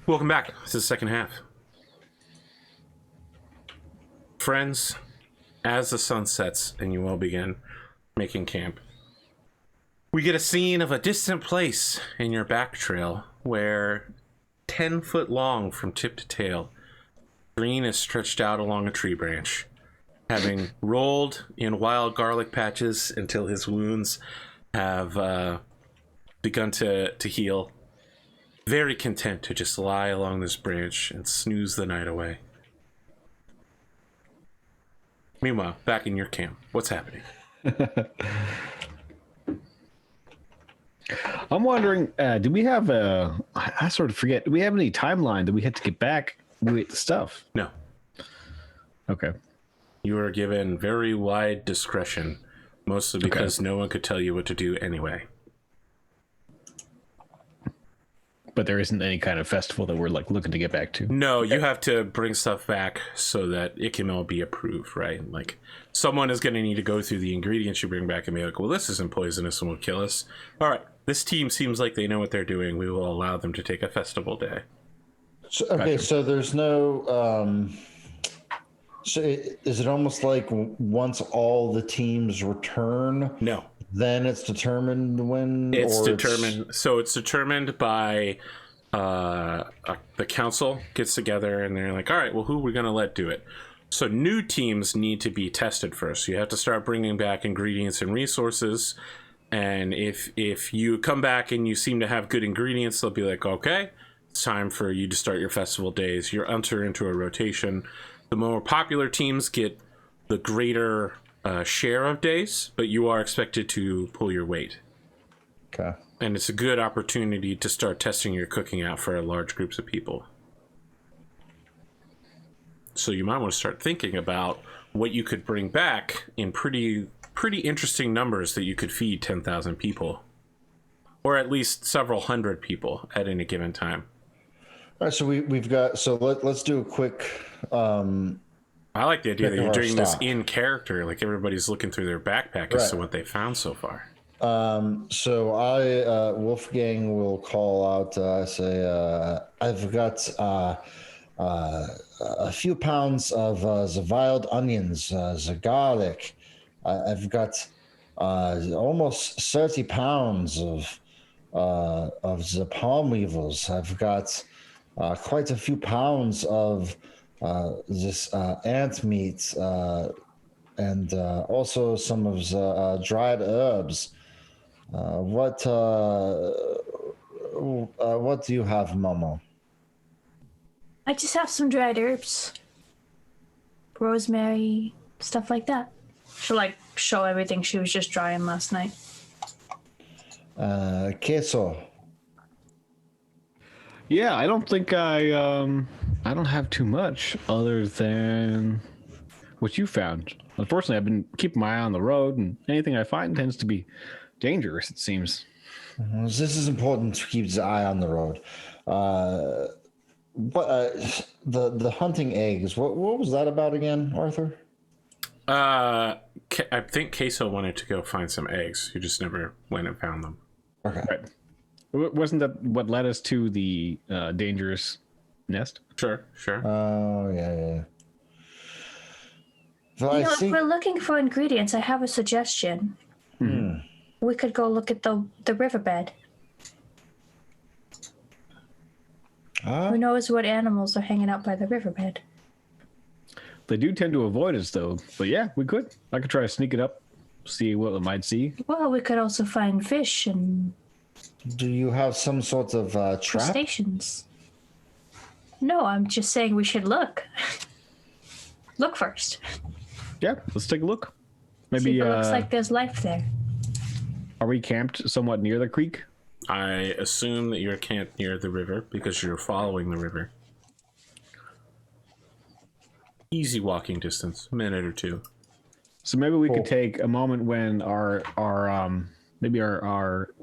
Welcome back to the second half. Friends, as the sun sets and you all begin making camp, we get a scene of a distant place in your back trail where 10 foot long from tip to tail, Green is stretched out along a tree branch, having rolled in wild garlic patches until his wounds have begun to heal. Very content to just lie along this branch and snooze the night away. Meanwhile, back in your camp, what's happening? I'm wondering, do we have I sort of forget, do we have any timeline that we had to get back with the stuff? No. Okay. You are given very wide discretion, mostly because no one could tell you what to do anyway. But there isn't any kind of festival that we're like looking to get back to. No, you have to bring stuff back so that it can all be approved, right? Like, someone is going to need to go through the ingredients you bring back and be like, well, this isn't poisonous and will kill us. All right, this team seems like they know what they're doing. We will allow them to take a festival day. So, okay, so there's no... so is it almost like once all the teams return? No. Then it's determined when? It's determined. So it's determined by the council gets together and they're like, all right, well, who are we going to let do it? So new teams need to be tested first. You have to start bringing back ingredients and resources. And if you come back and you seem to have good ingredients, they'll be like, okay, it's time for you to start your festival days. You're enter into a rotation. The more popular teams get the greater share of days, but you are expected to pull your weight. Okay. And it's a good opportunity to start testing your cooking out for large groups of people. So you might want to start thinking about what you could bring back in pretty interesting numbers that you could feed 10,000 people, or at least several hundred people at any given time. All right, so we've got, so let's do a quick I like the idea that you're doing this stock. in character, like everybody's looking through their backpack as to what they found so far. So I, Wolfgang will call out, say, I've got a few pounds of the wild onions, the garlic. I've got almost 30 pounds of the palm weevils. I've got quite a few pounds of this ant meat and also some of the dried herbs. What do you have, Momo? I just have some dried herbs, rosemary, stuff like that. She'll like show everything she was just drying last night. Cayso. Yeah, I don't think I don't have too much other than what you found. Unfortunately, I've been keeping my eye on the road, and anything I find tends to be dangerous, it seems. This is important to keep the eye on the road. The hunting eggs, what was that about again, Arthur? I think Cayso wanted to go find some eggs. You just never went and found them. Okay. Right. Wasn't that what led us to the dangerous nest? Sure. Oh, yeah. So If we're looking for ingredients, I have a suggestion. We could go look at the riverbed. Who knows what animals are hanging out by the riverbed? They do tend to avoid us, though. But yeah, we could. I could try to sneak it up, see what we might see. Well, we could also find fish and do you have some sort of trap? crustaceans. No, I'm just saying we should look. Look first. Yeah, let's take a look. See Maybe if it looks like there's life there. Are we camped somewhat near the creek? I assume that you're camped near the river because you're following the river. Easy walking distance, a minute or two. So maybe we could take a moment when our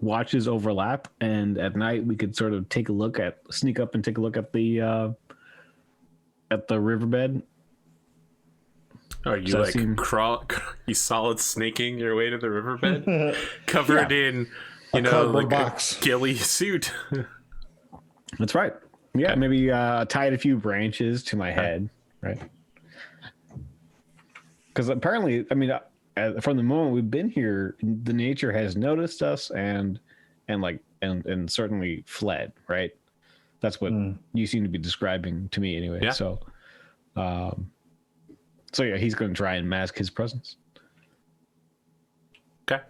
watches overlap, and at night we could sort of sneak up and take a look at the riverbed. Are you like you solid snaking your way to the riverbed, covered in, cardboard like box. a ghillie suit? That's right. Yeah, maybe tied a few branches to my head, right? Because apparently, I mean, from the moment we've been here, the nature has noticed us and certainly fled, right? That's what you seem to be describing to me, anyway. Yeah. So yeah, he's going to try and mask his presence. Okay.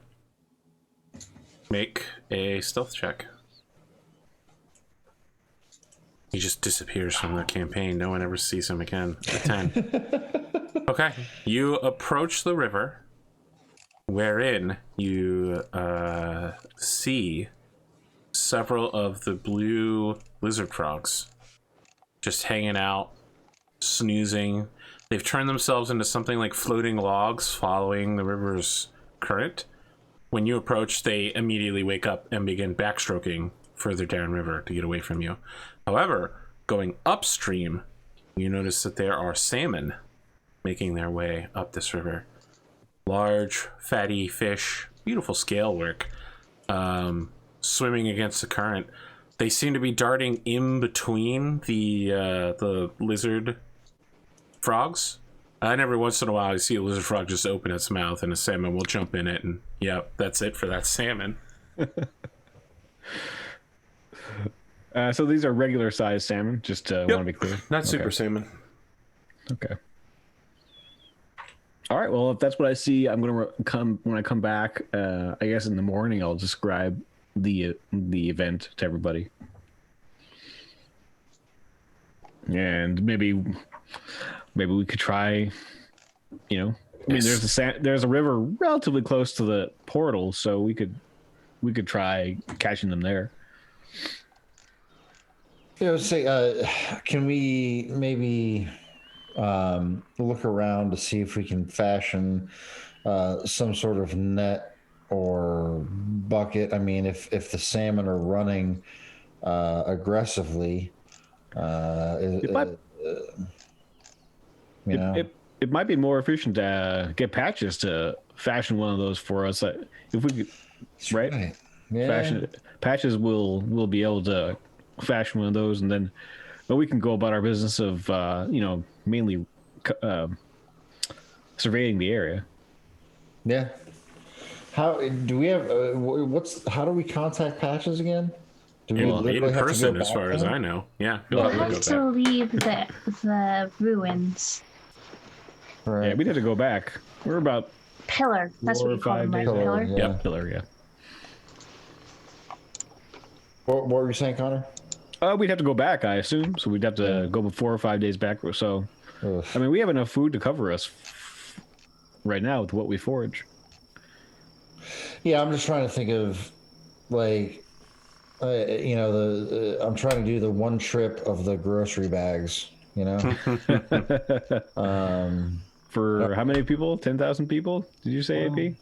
Make a stealth check. He just disappears from the campaign. No one ever sees him again. A 10. Okay. You approach the river, wherein you see several of the blue lizard frogs just hanging out, snoozing. They've turned themselves into something like floating logs following the river's current. When you approach, they immediately wake up and begin backstroking further downriver to get away from you. However, going upstream, you notice that there are salmon making their way up this river. Large, fatty fish, beautiful scale work, swimming against the current. They seem to be darting in between the lizard frogs. And every once in a while, you see a lizard frog just open its mouth, and a salmon will jump in it, and that's it for that salmon. So these are regular sized salmon, just want to be clear. Not super salmon. Okay. All right. Well, if that's what I see, I'm gonna when I come back. I guess in the morning, I'll describe the event to everybody, and maybe we could try. I mean, there's a river relatively close to the portal, so we could try catching them there. Can we maybe look around to see if we can fashion some sort of net or bucket? I mean, if the salmon are running aggressively, It might be more efficient to get Patches to fashion one of those for us. If we could, right? Yeah. Fashion it. Patches will be able to fashion one of those, and then we can go about our business of mainly surveying the area. Yeah. How do we have? How do we contact Patches again? Do we In literally have to person, go as back far as there? I know. Yeah. We'll You'll have have to go to back. leave the ruins. Right. Yeah, we'd have to go back. We're about Pillar. That's 4 what or you call 5 them, right? days. Pillar. Yeah. Yep. Pillar, yeah. What were you saying, Connor? We'd have to go back, I assume. So we'd have to go 4 or 5 days back or so. Ugh. I mean, we have enough food to cover us right now with what we forage. Yeah, I'm just trying to think of like, I'm trying to do the one trip of the grocery bags. For how many people? 10,000 people? Did you say, AP?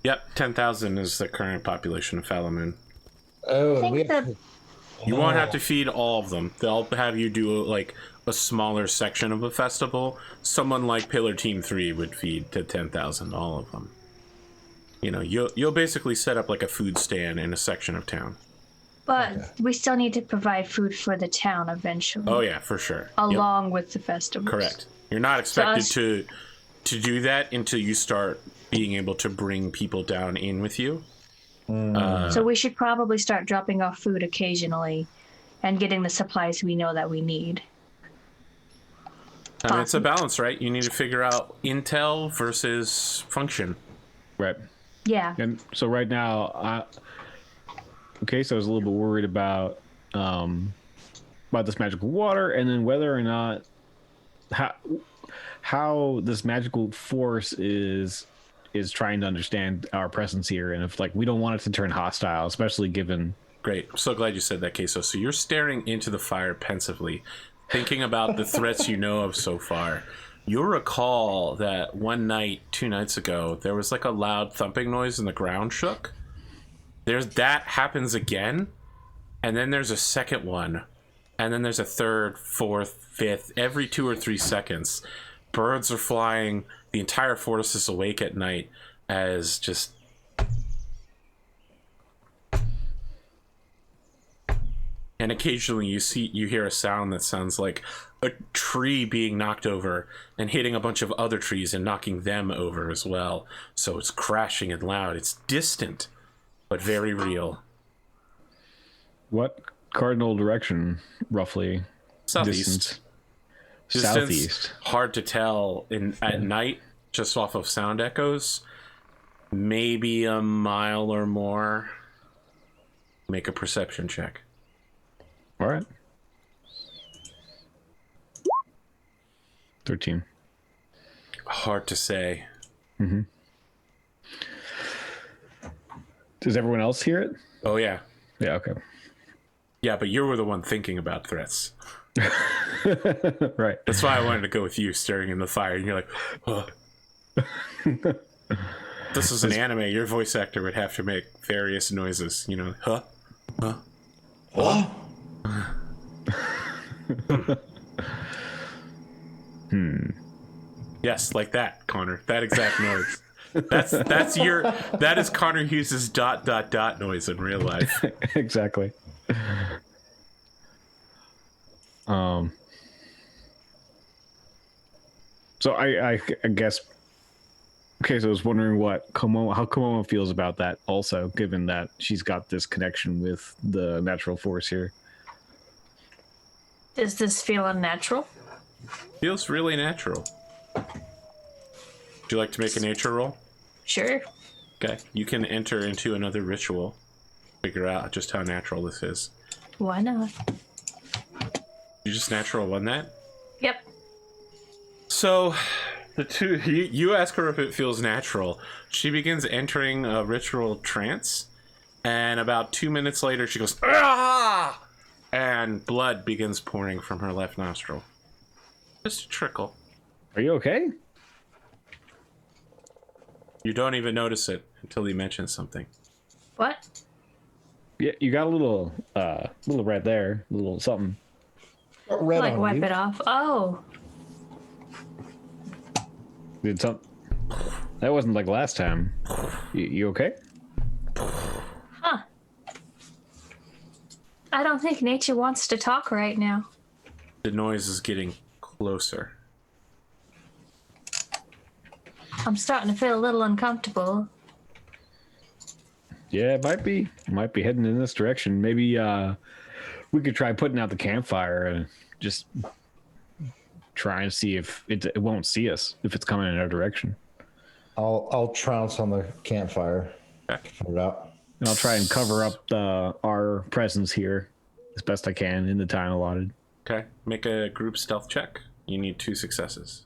Yep. 10,000 is the current population of Falamoon. Oh, I think we that have You won't have to feed all of them. They'll have you do like a smaller section of a festival. Someone like Pillar Team 3 would feed to 10,000, all of them. You'll basically set up like a food stand in a section of town. But we still need to provide food for the town eventually. Oh yeah, for sure. Along with the festivals. Correct. You're not expected us- to do that until you start being able to bring people down in with you. So we should probably start dropping off food occasionally and getting the supplies we know that we need. And it's a balance, right? You need to figure out intel versus function. Right. Yeah. And so right now, so I was a little bit worried about this magical water, and then whether or not how this magical force is trying to understand our presence here, and if we don't want it to turn hostile, especially given. Great. I'm so glad you said that, Cayso. So you're staring into the fire pensively, thinking about the threats you know of so far. You'll recall that one night, 2 nights ago, there was like a loud thumping noise and the ground shook. That happens again, and then there's a second one, and then there's a third, fourth, fifth, every 2 or 3 seconds. Birds are flying. The entire forest is awake at night as And occasionally you hear a sound that sounds like a tree being knocked over and hitting a bunch of other trees and knocking them over as well. So it's crashing and loud. It's distant, but very real. What cardinal direction, roughly? Southeast. Distance? Southeast. Hard to tell at night, just off of sound echoes. Maybe a mile or more. Make a perception check. All right. 13. Hard to say. Mm-hmm. Does everyone else hear it? Oh, yeah. Yeah, okay. Yeah, but you were the one thinking about threats. Right. That's why I wanted to go with you staring in the fire. And you're like, oh. This is an anime. Your voice actor would have to make various noises. You know, huh? Huh? What? Yes, like that, Connor. That exact noise. That is Conorhughes' ... noise in real life. Exactly. So I guess. Okay, so I was wondering how Komomo feels about that. Also, given that she's got this connection with the natural force here. Does this feel unnatural? Feels really natural. Would you like to make a nature roll? Sure. Okay, you can enter into another ritual. Figure out just how natural this is. Why not? You just natural one that? Yep. So, the two, you ask her if it feels natural. She begins entering a ritual trance, and about 2 minutes later, she goes, "Ah!" And blood begins pouring from her left nostril. Just a trickle. Are you okay? You don't even notice it until he mentions something. What? Yeah, you got a little red there, a little something. Red Like on wipe you. it off. Oh. Did some? That wasn't like last time. You okay? Huh. I don't think nature wants to talk right now. The noise is getting closer. I'm starting to feel a little uncomfortable. Yeah, it might be heading in this direction. Maybe we could try putting out the campfire and just try and see if it won't see us if it's coming in our direction. I'll trounce on the campfire. Okay. Put it out. And I'll try and cover up our presence here as best I can in the time allotted. Okay, make a group stealth check. You need 2 successes.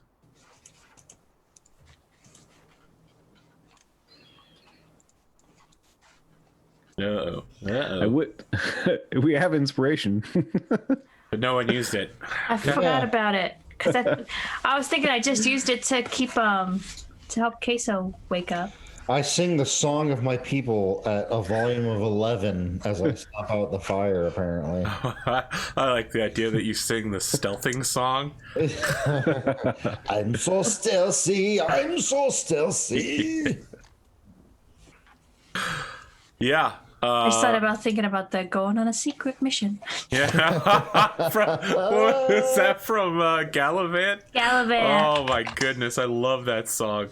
Uh-oh. I would. We have inspiration. But no one used it. I forgot about it because I was thinking I just used it to keep to help Cayso wake up. I sing the song of my people at a volume of 11 as I stomp out the fire, apparently. I like the idea that you sing the stealthing song. I'm so stealthy, I'm so stealthy. Yeah. I just thought about thinking about the going on a secret mission. Yeah. What is that from Gallivant? Gallivant. Oh my goodness, I love that song.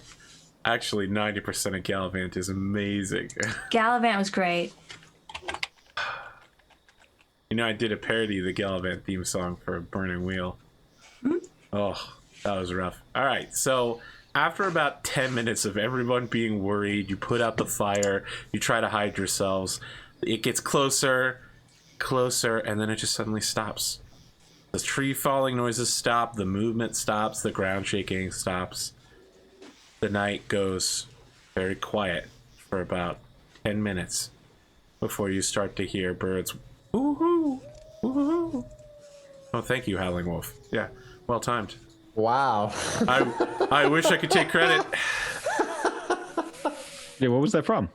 Actually, 90% of Gallivant is amazing. Gallivant was great. You know, I did a parody of the Gallivant theme song for Burning Wheel. Oh, that was rough. All right, so after about 10 minutes of everyone being worried, you put out the fire, you try to hide yourselves. It gets closer, and then it just suddenly stops. The tree falling noises stop, the movement stops, the ground shaking stops. The night goes very quiet for about 10 minutes before you start to hear birds. Woohoo! Woohoo! Oh, thank you, Howling Wolf. Yeah, well timed. Wow. I wish I could take credit. Yeah, what was that from?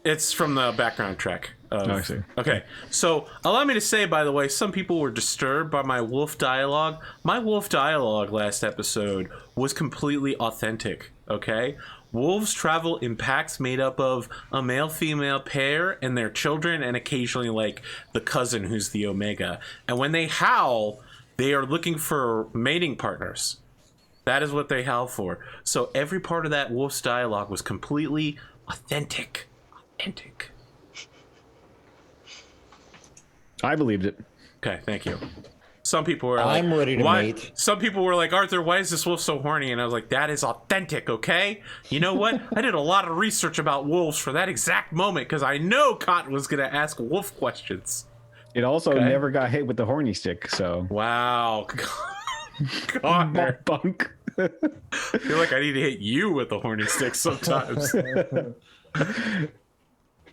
It's from the background track. I see. Okay, so allow me to say, by the way, some people were disturbed by my wolf dialogue. My wolf dialogue last episode was completely authentic, okay? wolves travel in packs made up of a male-female pair and their children, and occasionally like the cousin who's the omega. And when they howl, they are looking for mating partners. That is what they howl for. So every part of that wolf's dialogue was completely authentic. Authentic. I believed it. Okay, thank you. Some people were I'm like, ready to why? mate. Some people were like, Arthur, why is this wolf so horny? And I was like, that is authentic, okay? You know what? I did a lot of research about wolves for that exact moment because I know Cotton was going to ask wolf questions. It also Okay. never got hit with the horny stick, so. Wow. Connor, Bunk. I feel like I need to hit you with a horny stick sometimes.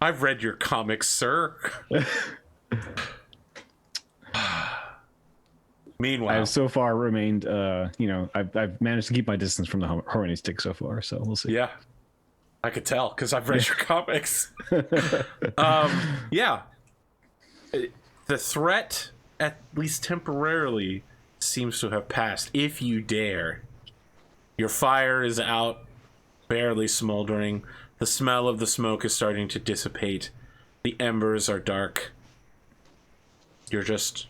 I've read your comics, sir. Meanwhile, I've so far remained, I've managed to keep my distance from the horny stick so far, so we'll see. yeah, I could tell because I've read your comics. Yeah, the threat, at least temporarily, seems to have passed. If you dare, your fire is out, barely smoldering. The smell of the smoke is starting to dissipate. The embers are dark. You're just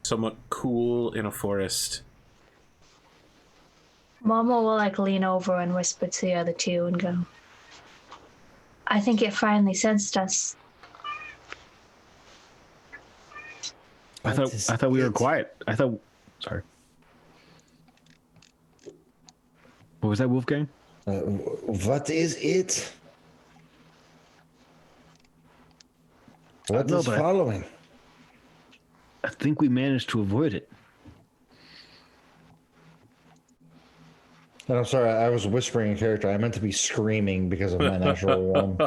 somewhat cool in a forest. Momo will like lean over and whisper to the other two and go, I think it finally sensed us. I thought we were quiet. Sorry. What was that, Wolfgang? What is it? What know, is but following? I think we managed to avoid it. And I'm sorry, I was whispering in character. I meant to be screaming because of my natural one.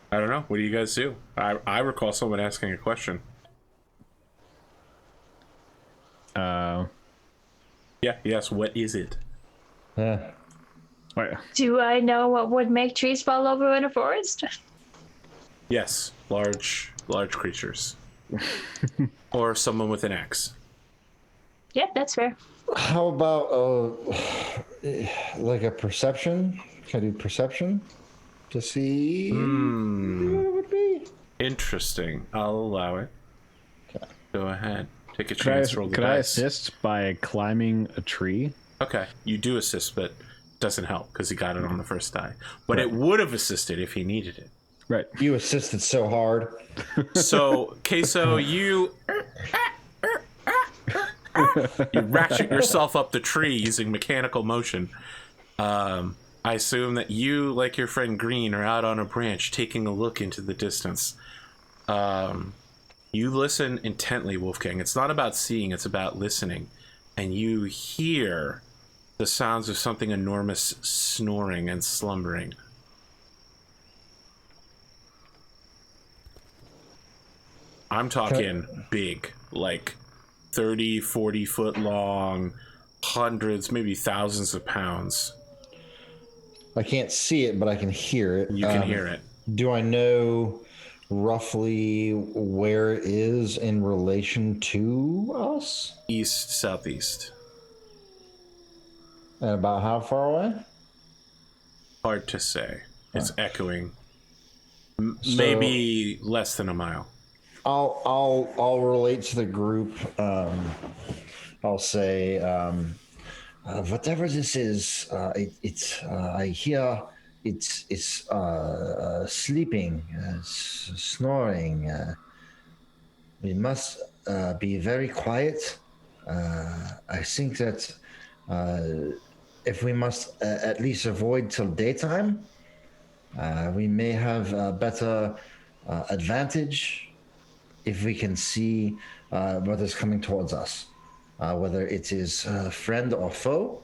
I don't know. What do you guys do? I recall someone asking a question. Yes. What is it? Yeah. Wait, Do I know what would make trees fall over in a forest? Yes, large creatures, or someone with an axe. Yep, that's fair. How about like a perception? Can I do perception to see what it would be? Interesting. I'll allow it. Okay. Go ahead. Take a could I, chance. Roll the could I dice. assist by climbing a tree? Okay, you do assist, but doesn't help because he got it on the first die. But it would have assisted if he needed it. Right. You assisted so hard. So, Cayso, you ratchet yourself up the tree using mechanical motion. I assume that you, like your friend Green, are out on a branch taking a look into the distance. You listen intently, Wolfgang. It's not about seeing, it's about listening. And you hear the sounds of something enormous snoring and slumbering. I'm talking big, like 30, 40 foot long, hundreds, maybe thousands of pounds. I can't see it, but I can hear it. You can hear it. Do I know roughly where it is in relation to us? East, southeast. And about how far away? Hard to say. It's echoing. So- Maybe less than a mile. I'll relate to the group. I'll say whatever this is. I hear it's sleeping, snoring. We must be very quiet. I think that if we must at least avoid till daytime, we may have a better advantage if we can see what is coming towards us, whether it is friend or foe.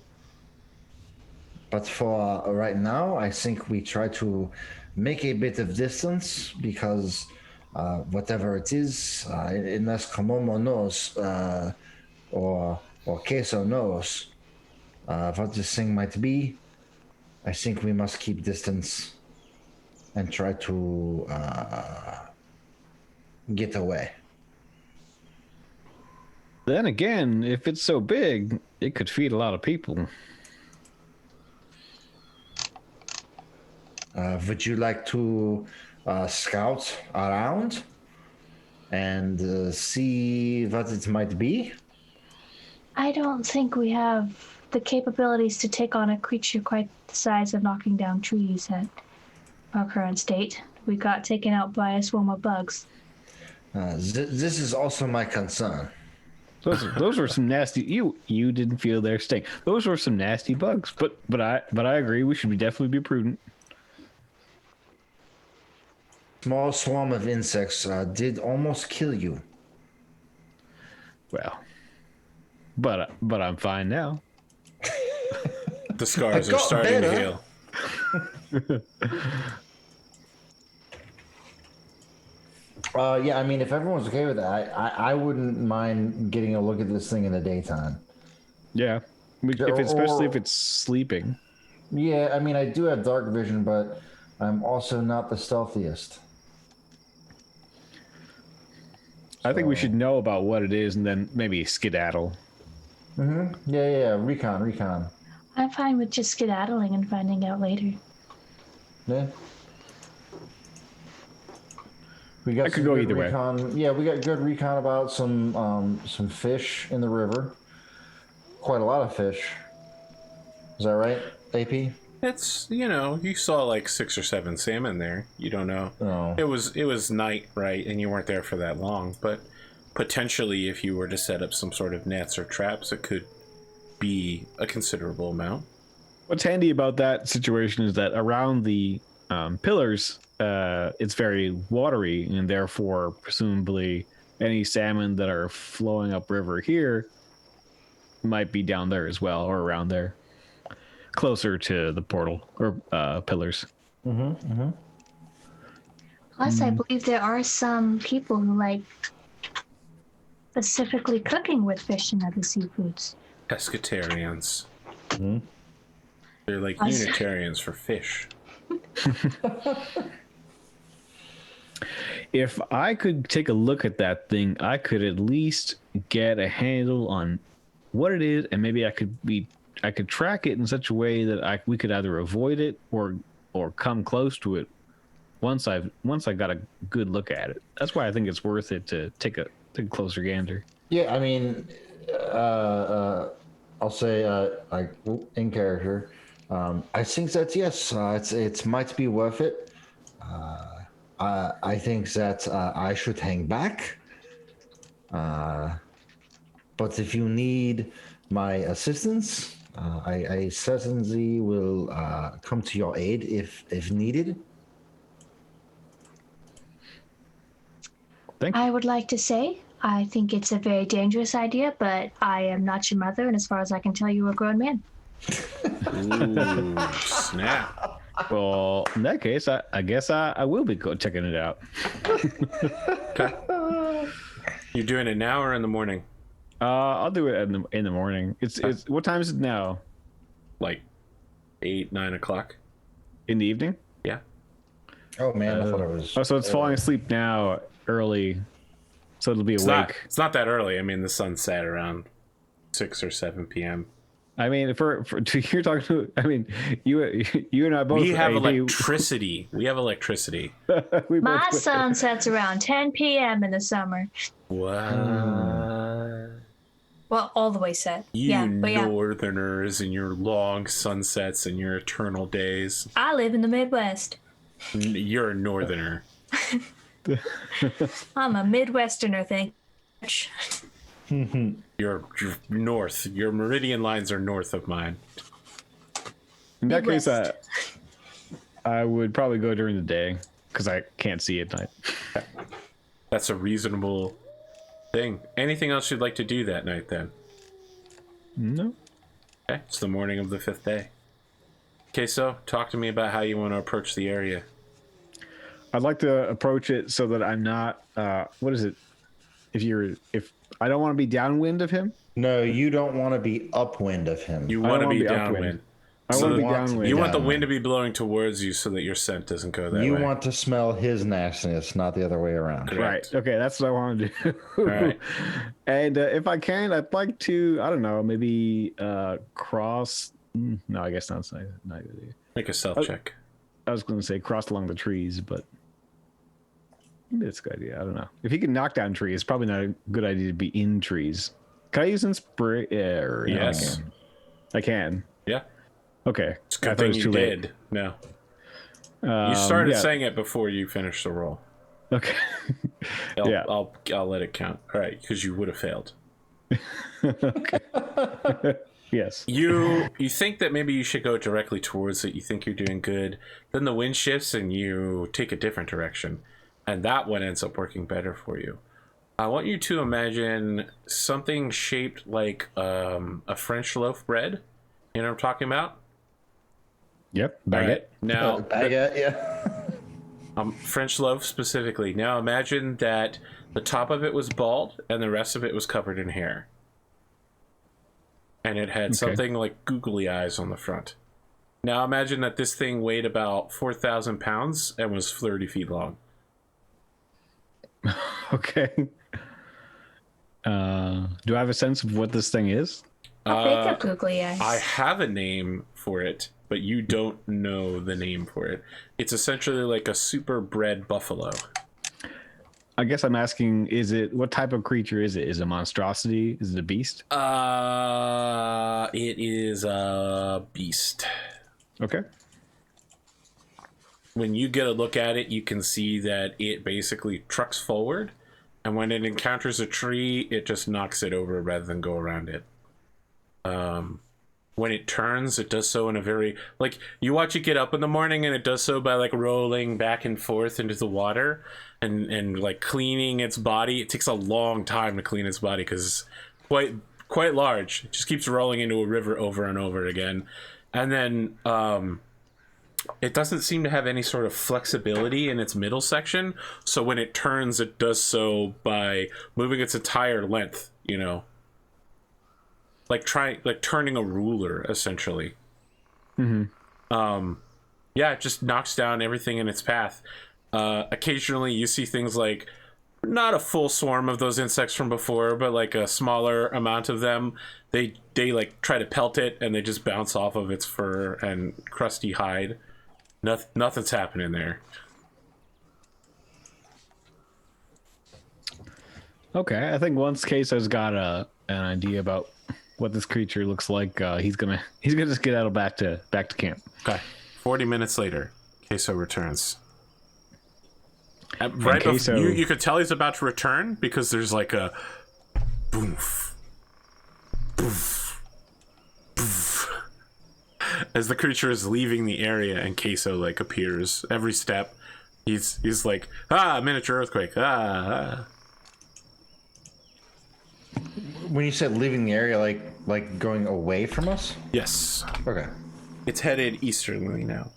But for right now, I think we try to make a bit of distance because whatever it is, unless Komomo knows or Cayso knows what this thing might be, I think we must keep distance and try to get away. Then again, if it's so big, it could feed a lot of people. Would you like to scout around and see what it might be? I don't think we have the capabilities to take on a creature quite the size of knocking down trees at our current state. We got taken out by a swarm of bugs. This is also my concern. Those were some nasty. You didn't feel their sting. Those were some nasty bugs. But I agree. We should definitely be prudent. Small swarm of insects did almost kill you. Well, but I'm fine now. The scars are starting to heal. Yeah, I mean, if everyone's okay with that, I wouldn't mind getting a look at this thing in the daytime. Yeah, especially if it's sleeping. Yeah, I mean, I do have dark vision, but I'm also not the stealthiest. I think we should know about what it is and then maybe skedaddle. Yeah. Recon. I'm fine with just skedaddling and finding out later. Yeah. We got I could go either way. Yeah, we got good recon about some fish in the river. Quite a lot of fish. Is that right, AP? It's, you saw like 6 or 7 salmon there. You don't know. Oh. It was night, right? And you weren't there for that long. But potentially, if you were to set up some sort of nets or traps, it could be a considerable amount. What's handy about that situation is that around the pillars, it's very watery, and therefore, presumably, any salmon that are flowing upriver here might be down there as well, or around there, closer to the portal or pillars. Plus, I believe there are some people who like specifically cooking with fish and other seafoods. Pescatarians. They're like Us. Unitarians for fish. If I could take a look at that thing, I could at least get a handle on what it is, and maybe I could track it in such a way that we could either avoid it or come close to it once I got a good look at it. That's why I think it's worth it to take a closer gander. Yeah, I mean, I'll say, like in character, I think that yes, it might be worth it. I think that I should hang back. But if you need my assistance, I certainly will come to your aid if needed. Thank you. I would like to say, I think it's a very dangerous idea, but I am not your mother, and as far as I can tell, you're a grown man. Ooh, snap. Well, in that case, I guess I will be checking it out. Okay. You're doing it now or in the morning? I'll do it in the morning. It's what time is it now? Like 8, 9 o'clock? In the evening? Yeah. Oh man, I thought it was. Oh, so it's falling asleep now early, so it'll be awake. It's not that early. I mean, the sun set around 6 or 7 p.m. I mean, for you're talking to. I mean, you and I both. We have electricity. We have electricity. My sun sets around 10 p.m. in the summer. What? Well, all the way set. You northerners and your long sunsets and your eternal days. I live in the Midwest. You're a northerner. I'm a Midwesterner, thank you. You're north. Your meridian lines are north of mine. In that case, Midwest. I would probably go during the day because I can't see at night. That's a reasonable thing. Anything else you'd like to do that night then? No. Okay, it's the morning of the 5th day. Cayso, talk to me about how you want to approach the area. I'd like to approach it so that I'm not. What is it? If I don't want to be downwind of him. No, you don't want to be upwind of him. You I want to don't be wanna be downwind. upwind. I want to be downwind. You want the wind to be blowing towards you so that your scent doesn't go that way. You want to smell his nastiness, not the other way around. Correct. Right. Okay, that's what I want to do. All right. And if I can, I'd like to, I don't know, maybe cross. No, I guess not. Not good idea. Make a stealth check. I was going to say cross along the trees, but maybe it's a good idea. I don't know. If he can knock down trees, it's probably not a good idea to be in trees. Can I use inspire? Yes. No, I can. Yeah. Okay. It's a good thing you did. No. You started saying it before you finished the roll. Okay. I'll let it count. All right, because you would have failed. Okay. Yes. You think that maybe you should go directly towards it. You think you're doing good. Then the wind shifts and you take a different direction. And that one ends up working better for you. I want you to imagine something shaped like a French loaf bread. You know what I'm talking about? Yep. All Baguette. right. Now, Baguette, yeah. French loaf specifically. Now imagine that the top of it was bald and the rest of it was covered in hair. And it had something like googly eyes on the front. Now imagine that this thing weighed about 4,000 pounds and was 30 feet long. Okay. Do I have a sense of what this thing is? How big are googly eyes? I have a name for it, but you don't know the name for it. It's essentially like a super bred buffalo. I guess I'm asking, what type of creature is it? Is it a monstrosity? Is it a beast? It is a beast. Okay. When you get a look at it, you can see that it basically trucks forward, and when it encounters a tree, it just knocks it over rather than go around it. When it turns, it does so in a very, like, you watch it get up in the morning and it does so by like rolling back and forth into the water and like cleaning its body. It takes a long time to clean its body because it's quite large. It just keeps rolling into a river over and over again. And then it doesn't seem to have any sort of flexibility in its middle section. So when it turns, it does so by moving its entire length, you know. Like turning a ruler, essentially. Mm-hmm. Yeah, it just knocks down everything in its path. Occasionally, you see things like not a full swarm of those insects from before, but like a smaller amount of them. They like try to pelt it, and they just bounce off of its fur and crusty hide. Nothing's happening there. Okay, I think once Cayso's got an idea about what this creature looks like, he's gonna just get out back to camp. Okay. 40 minutes later, Cayso returns. Right before, you could tell he's about to return because there's like a boof, boof, boof, as the creature is leaving the area, and Cayso like appears every step. He's like, miniature earthquake, When you said leaving the area, like going away from us? Yes. Okay. It's headed easterly now.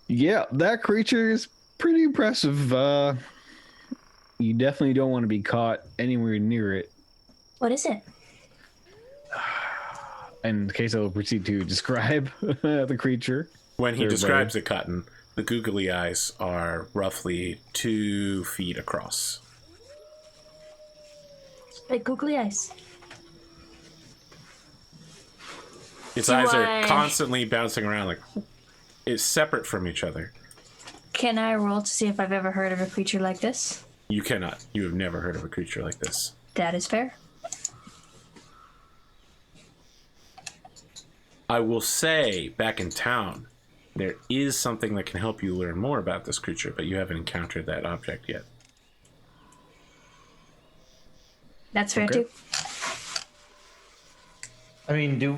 Yeah, that creature is pretty impressive. You definitely don't want to be caught anywhere near it. What is it? And Cayso will proceed to describe the creature. When he describes it, Cotton, the googly eyes are roughly 2 feet across. Like googly eyes. Its eyes are constantly bouncing around, like it's separate from each other. Can I roll to see if I've ever heard of a creature like this? You cannot. You have never heard of a creature like this. That is fair. I will say, back in town, there is something that can help you learn more about this creature, but you haven't encountered that object yet. That's fair too. I mean, do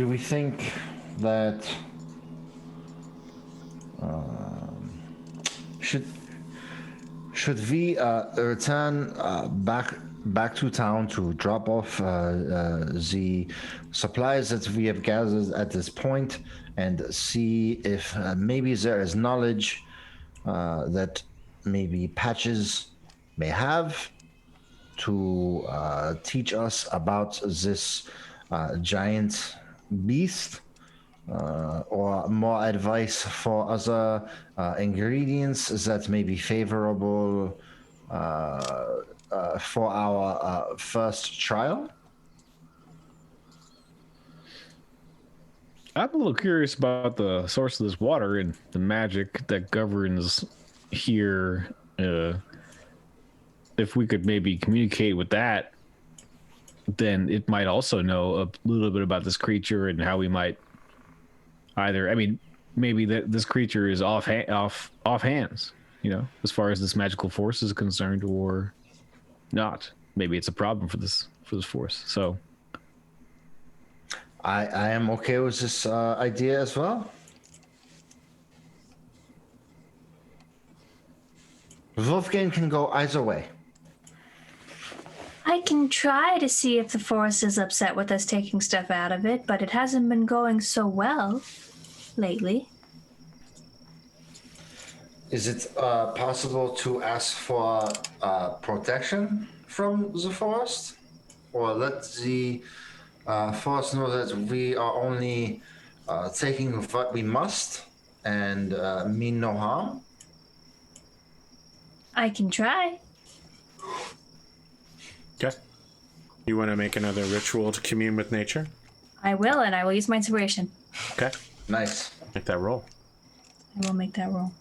we think that should we return back to town to drop off the supplies that we have gathered at this point and see if maybe there is knowledge that maybe Patches may have to teach us about this giant beast, or more advice for other ingredients that may be favorable for our first trial? I'm a little curious about the source of this water and the magic that governs here. If we could maybe communicate with that, then it might also know a little bit about this creature and how we might either. I mean, maybe that this creature is off hands, you know, as far as this magical force is concerned, or not. Maybe it's a problem for this force. So. I am okay with this idea as well. Wolfgang can go either way. I can try to see if the forest is upset with us taking stuff out of it, but it hasn't been going so well lately. Is it possible to ask for protection from the forest? Or let the forest know that we are only taking what we must and mean no harm? I can try. Okay. You want to make another ritual to commune with nature? I will, and I will use my inspiration. Okay. Nice. Make that roll. I will make that roll.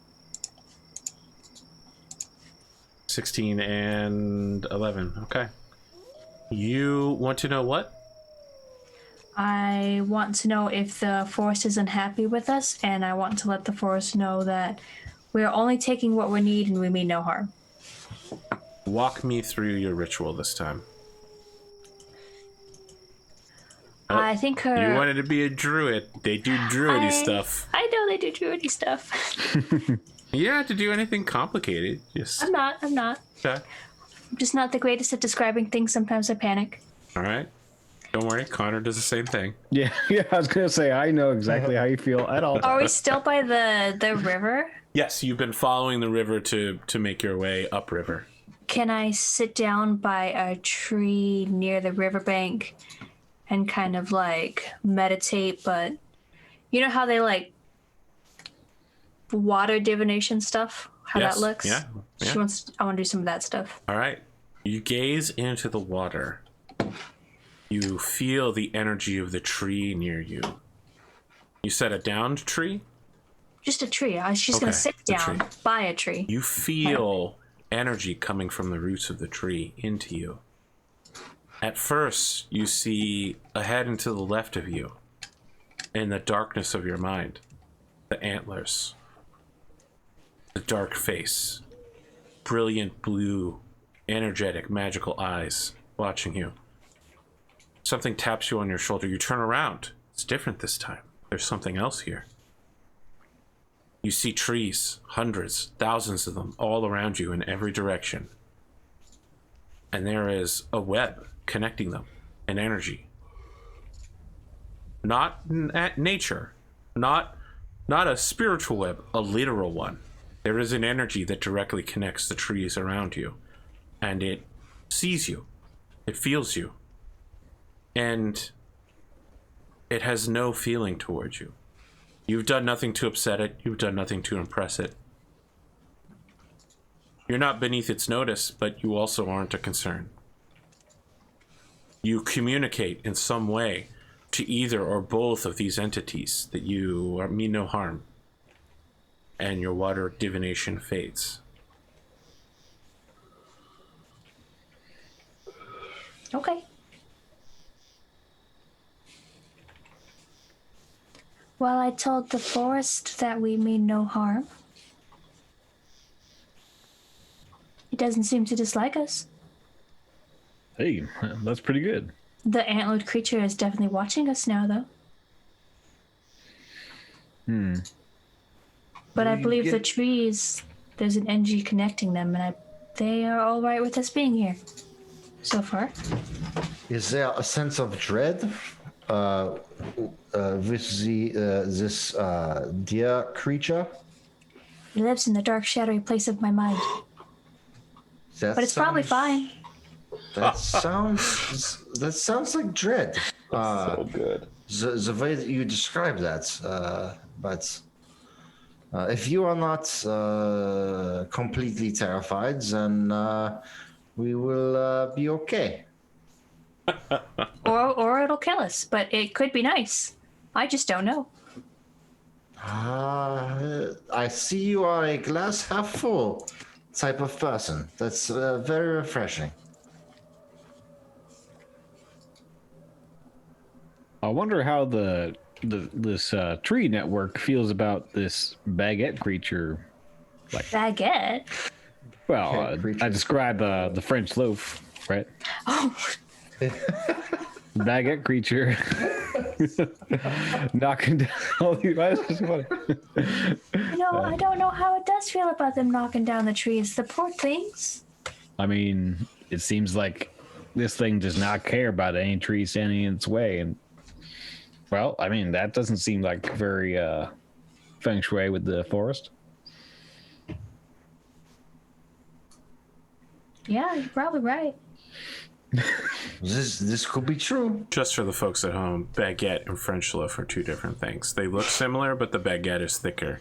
16 and 11. Okay. You want to know what? I want to know if the forest is unhappy with us, and I want to let the forest know that we're only taking what we need and we mean no harm. Walk me through your ritual this time. I think her... You wanted to be a druid. They do druidy stuff. I know they do druidy stuff. You don't have to do anything complicated. Just I'm not. okay. I'm just not the greatest at describing things. Sometimes I panic. All right. Don't worry. Connor does the same thing. Yeah, I was gonna say I know exactly how you feel at all. Are we still by the river? Yes, you've been following the river to make your way upriver. Can I sit down by a tree near the riverbank and kind of like meditate? But you know how they like water divination stuff? How Yes, that looks? yeah. I want to do some of that stuff. All right. You gaze into the water. You feel the energy of the tree near you. You said a downed tree? Just a tree. I was just going to sit the down tree. by a tree. You feel energy coming from the roots of the tree into you. At first, you see ahead and to the left of you, in the darkness of your mind, the antlers, the dark face, brilliant blue, energetic, magical eyes watching you. Something taps you on your shoulder. You turn around. It's different this time. There's something else here. You see trees, hundreds, thousands of them, all around you in every direction. And there is a web connecting them, an energy. Not nature, not a spiritual web, a literal one. There is an energy that directly connects the trees around you, and it sees you, it feels you, and it has no feeling towards you. You've done nothing to upset it. You've done nothing to impress it. You're not beneath its notice, but you also aren't a concern. You communicate in some way to either or both of these entities that you mean no harm, and your water divination fades. Okay. Well, I told the forest that we mean no harm. It doesn't seem to dislike us. Hey, that's pretty good. The antlered creature is definitely watching us now, though. But I believe the trees, there's an energy connecting them, and they are all right with us being here so far. Is there a sense of dread with this deer creature? He lives in the dark, shadowy place of my mind. That But it's probably sounds- fine. That sounds like dread. So good. The way that you describe that, but if you are not completely terrified, then we will be okay. Or it'll kill us, but it could be nice. I just don't know. I see you are a glass half full type of person. That's very refreshing. I wonder how this tree network feels about this baguette creature. Baguette? Well, I described the French loaf, right? Oh, Baguette creature knocking down all these. Why is this funny? I don't know how it does feel about them knocking down the trees. The poor things. I mean, it seems like this thing does not care about any tree standing in its way, and well, I mean that doesn't seem like very feng shui with the forest. Yeah, you're probably right. This could be true. Just for the folks at home, baguette and French loaf are two different things. They look similar, but the baguette is thicker.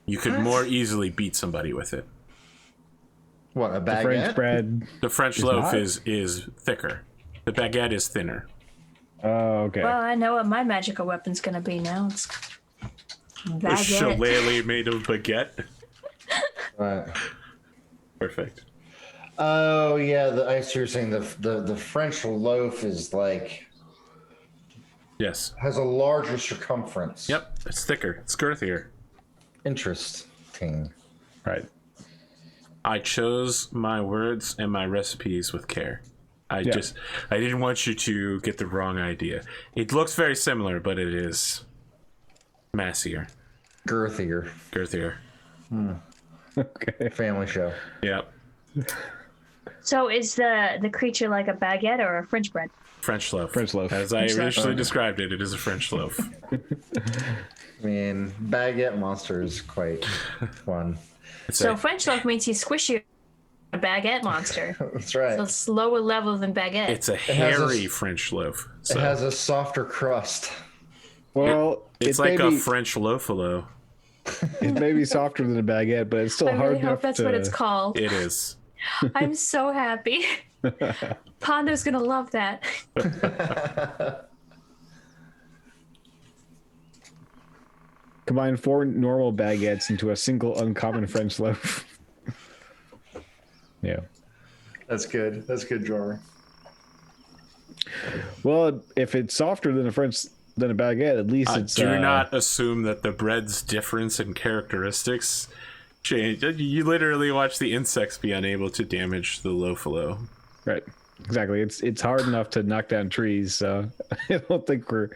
You could more easily beat somebody with it. What, a The French baguette? bread. The French It's loaf not? is thicker. The baguette is thinner. Oh, okay. Well, I know what my magical weapon's gonna be now. It's A baguette. shillelagh made of baguette. Right. Perfect. Oh yeah, I see you're saying the French loaf is like Yes. has a larger circumference. Yep. It's thicker. It's girthier. Interesting. Right. I chose my words and my recipes with care. I didn't want you to get the wrong idea. It looks very similar, but it is massier, Girthier. girthier. Okay. Family show. Yep. So is the creature like a baguette or a French bread? French loaf. French loaf. As I French loaf. initially described it, it is a French loaf. I mean, baguette monster is quite fun. It's So a, French loaf means he's squishy. A baguette monster. That's right. So it's lower level than baguette. it's a has hairy a- French loaf. So It has a softer crust. Well, it's it like may a be, French loafalo. it may be softer than a baguette, but it's still I hard really enough hope that's to. what it's called. It is. I'm so happy. Pondo's gonna love that. Combine 4 normal baguettes into a single uncommon French loaf. Yeah. That's good. That's good drawing. Well, if it's softer than a baguette, at least it's. Do not assume that the bread's difference in characteristics change. You literally watch the insects be unable to damage the loafalo. Right. Exactly. It's hard enough to knock down trees, so I don't think we're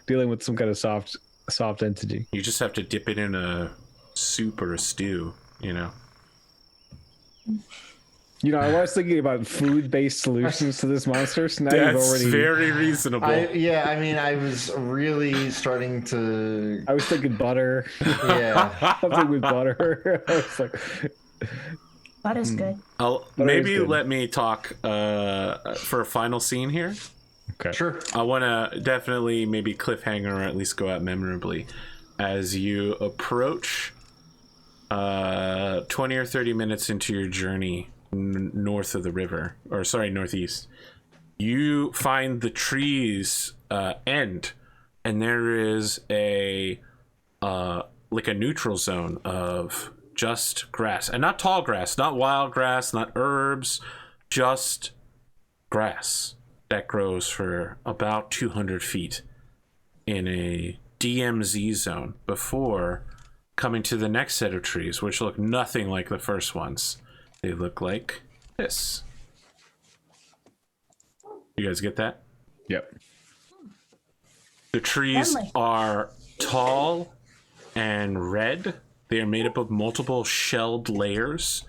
dealing with some kind of soft entity. You just have to dip it in a soup or a stew, you know. You know, I was thinking about food-based solutions to this monster. So now you've That's already. very reasonable. I was really starting to. I was thinking butter. Yeah. Something with butter. I was like, Butter's good. Maybe good. let me talk for a final scene here. okay. Sure. I want to definitely maybe cliffhanger or at least go out memorably as you approach 20 or 30 minutes into your journey north of the river, or sorry, northeast. You find the trees end, and there is a like a neutral zone of just grass, and not tall grass, not wild grass, not herbs, just grass that grows for about 200 feet in a DMZ zone before coming to the next set of trees, which look nothing like the first ones. They look like this. You guys get that? Yep. The trees Friendly. are tall and red. They are made up of multiple shelled layers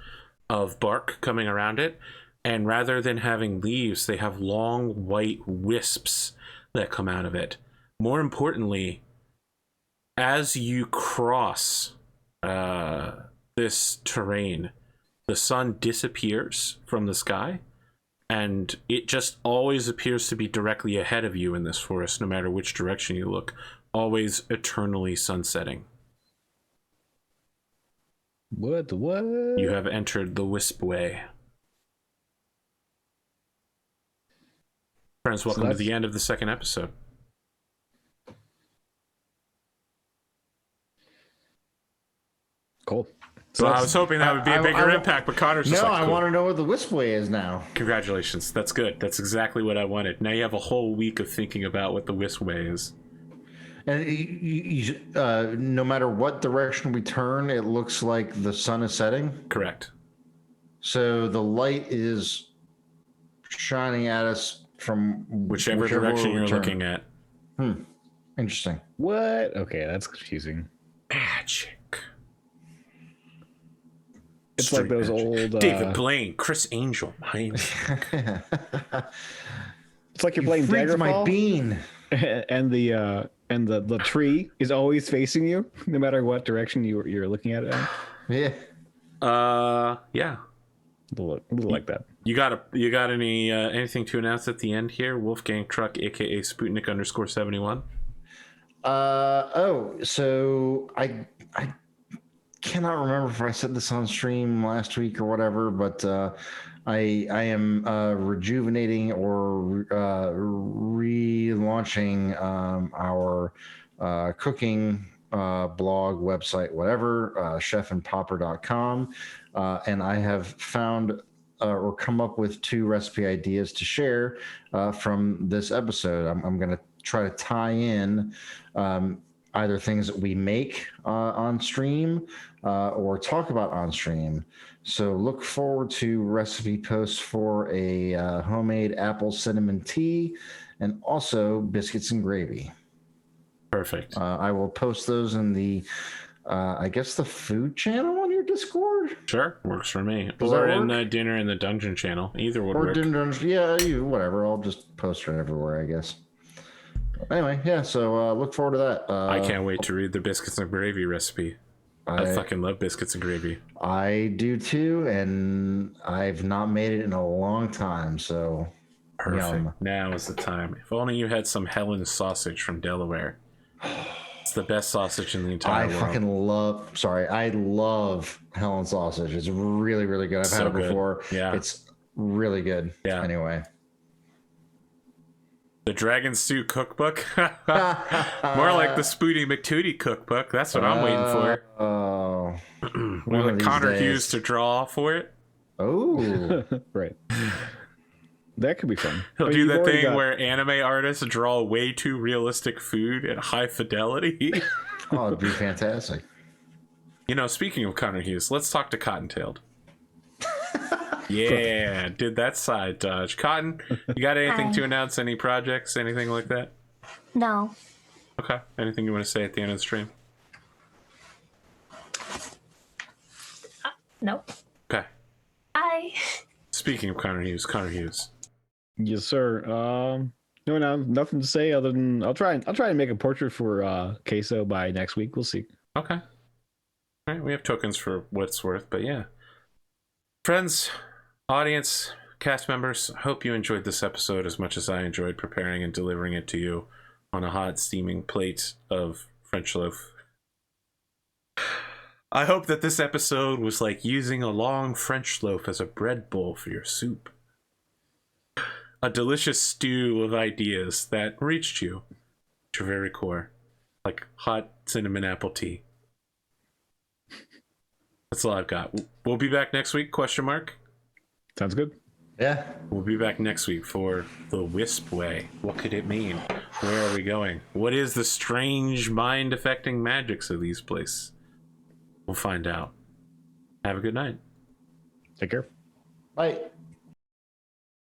of bark coming around it. And rather than having leaves, they have long white wisps that come out of it. More importantly, as you cross this terrain, the sun disappears from the sky and it just always appears to be directly ahead of you in this forest, no matter which direction you look, always eternally sunsetting. What? You have entered the Wispway. Friends, welcome to the end of the second episode. Cool. So I was hoping that would be a bigger impact, but Connor's just no, like, cool. I want to know what the Wispway is now. Congratulations. That's good. That's exactly what I wanted. Now you have a whole week of thinking about what the Wispway is. And no matter what direction we turn, it looks like the sun is setting. Correct. So the light is shining at us from whichever direction you're looking at. Interesting. What? Okay, that's confusing. Magic. It's like those old David Blaine, Chris Angel. It's like you're playing Daggerfall. My bean. And the tree is always facing you, no matter what direction you're looking at it at. Yeah. Yeah. A little like that. You got anything to announce at the end here? Wolfgang Truck, aka Sputnik_71. So I cannot remember if I said this on stream last week or whatever, but I am rejuvenating or relaunching our cooking blog, website, whatever, chefandpopper.com. And I have found or come up with 2 recipe ideas to share from this episode. I'm going to try to tie in either things that we make on stream or talk about on stream. So look forward to recipe posts for a homemade apple cinnamon tea and also biscuits and gravy. Perfect. I will post those in the, I guess, the food channel on your Discord. Sure, works for me. Does or that in work? the dinner in the dungeon channel. Either would work. Whatever. I'll just post it everywhere, I guess. Anyway, yeah. So look forward to that. I can't wait to read the biscuits and gravy recipe. I fucking love biscuits and gravy. I do too, and I've not made it in a long time. So perfect. Yum. Now is the time. If only you had some Helen's sausage from Delaware. It's the best sausage in the entire world. I love Helen sausage. It's really, really good. I've had it before. Yeah. It's really good. Yeah. Anyway. The Dragon Stew cookbook? More like the Spooty McTootie cookbook. That's what I'm waiting for. Oh. We want Conorhughes to draw for it. Oh. Right. That could be fun. He'll do the thing where anime artists draw way too realistic food at high fidelity. Oh, it'd be fantastic. You know, speaking of Conorhughes, let's talk to Cottontailed. Yeah, did that side dodge. Cotton, you got anything to announce? Any projects? Anything like that? No. Okay. Anything you want to say at the end of the stream? Nope. Okay. Speaking of Conorhughes. Yes, sir. No, nothing to say other than I'll try and make a portrait for Cayso by next week. We'll see. Okay. All right, we have tokens for what it's worth, but yeah. Friends, audience, cast members, hope you enjoyed this episode as much as I enjoyed preparing and delivering it to you on a hot, steaming plate of French loaf. I hope that this episode was like using a long French loaf as a bread bowl for your soup. A delicious stew of ideas that reached you at your very core, like hot cinnamon apple tea. That's all I've got. We'll be back next week, ? Sounds good. Yeah. We'll be back next week for the Wispway. What could it mean? Where are we going? What is the strange mind-affecting magics of these places? We'll find out. Have a good night. Take care. Bye.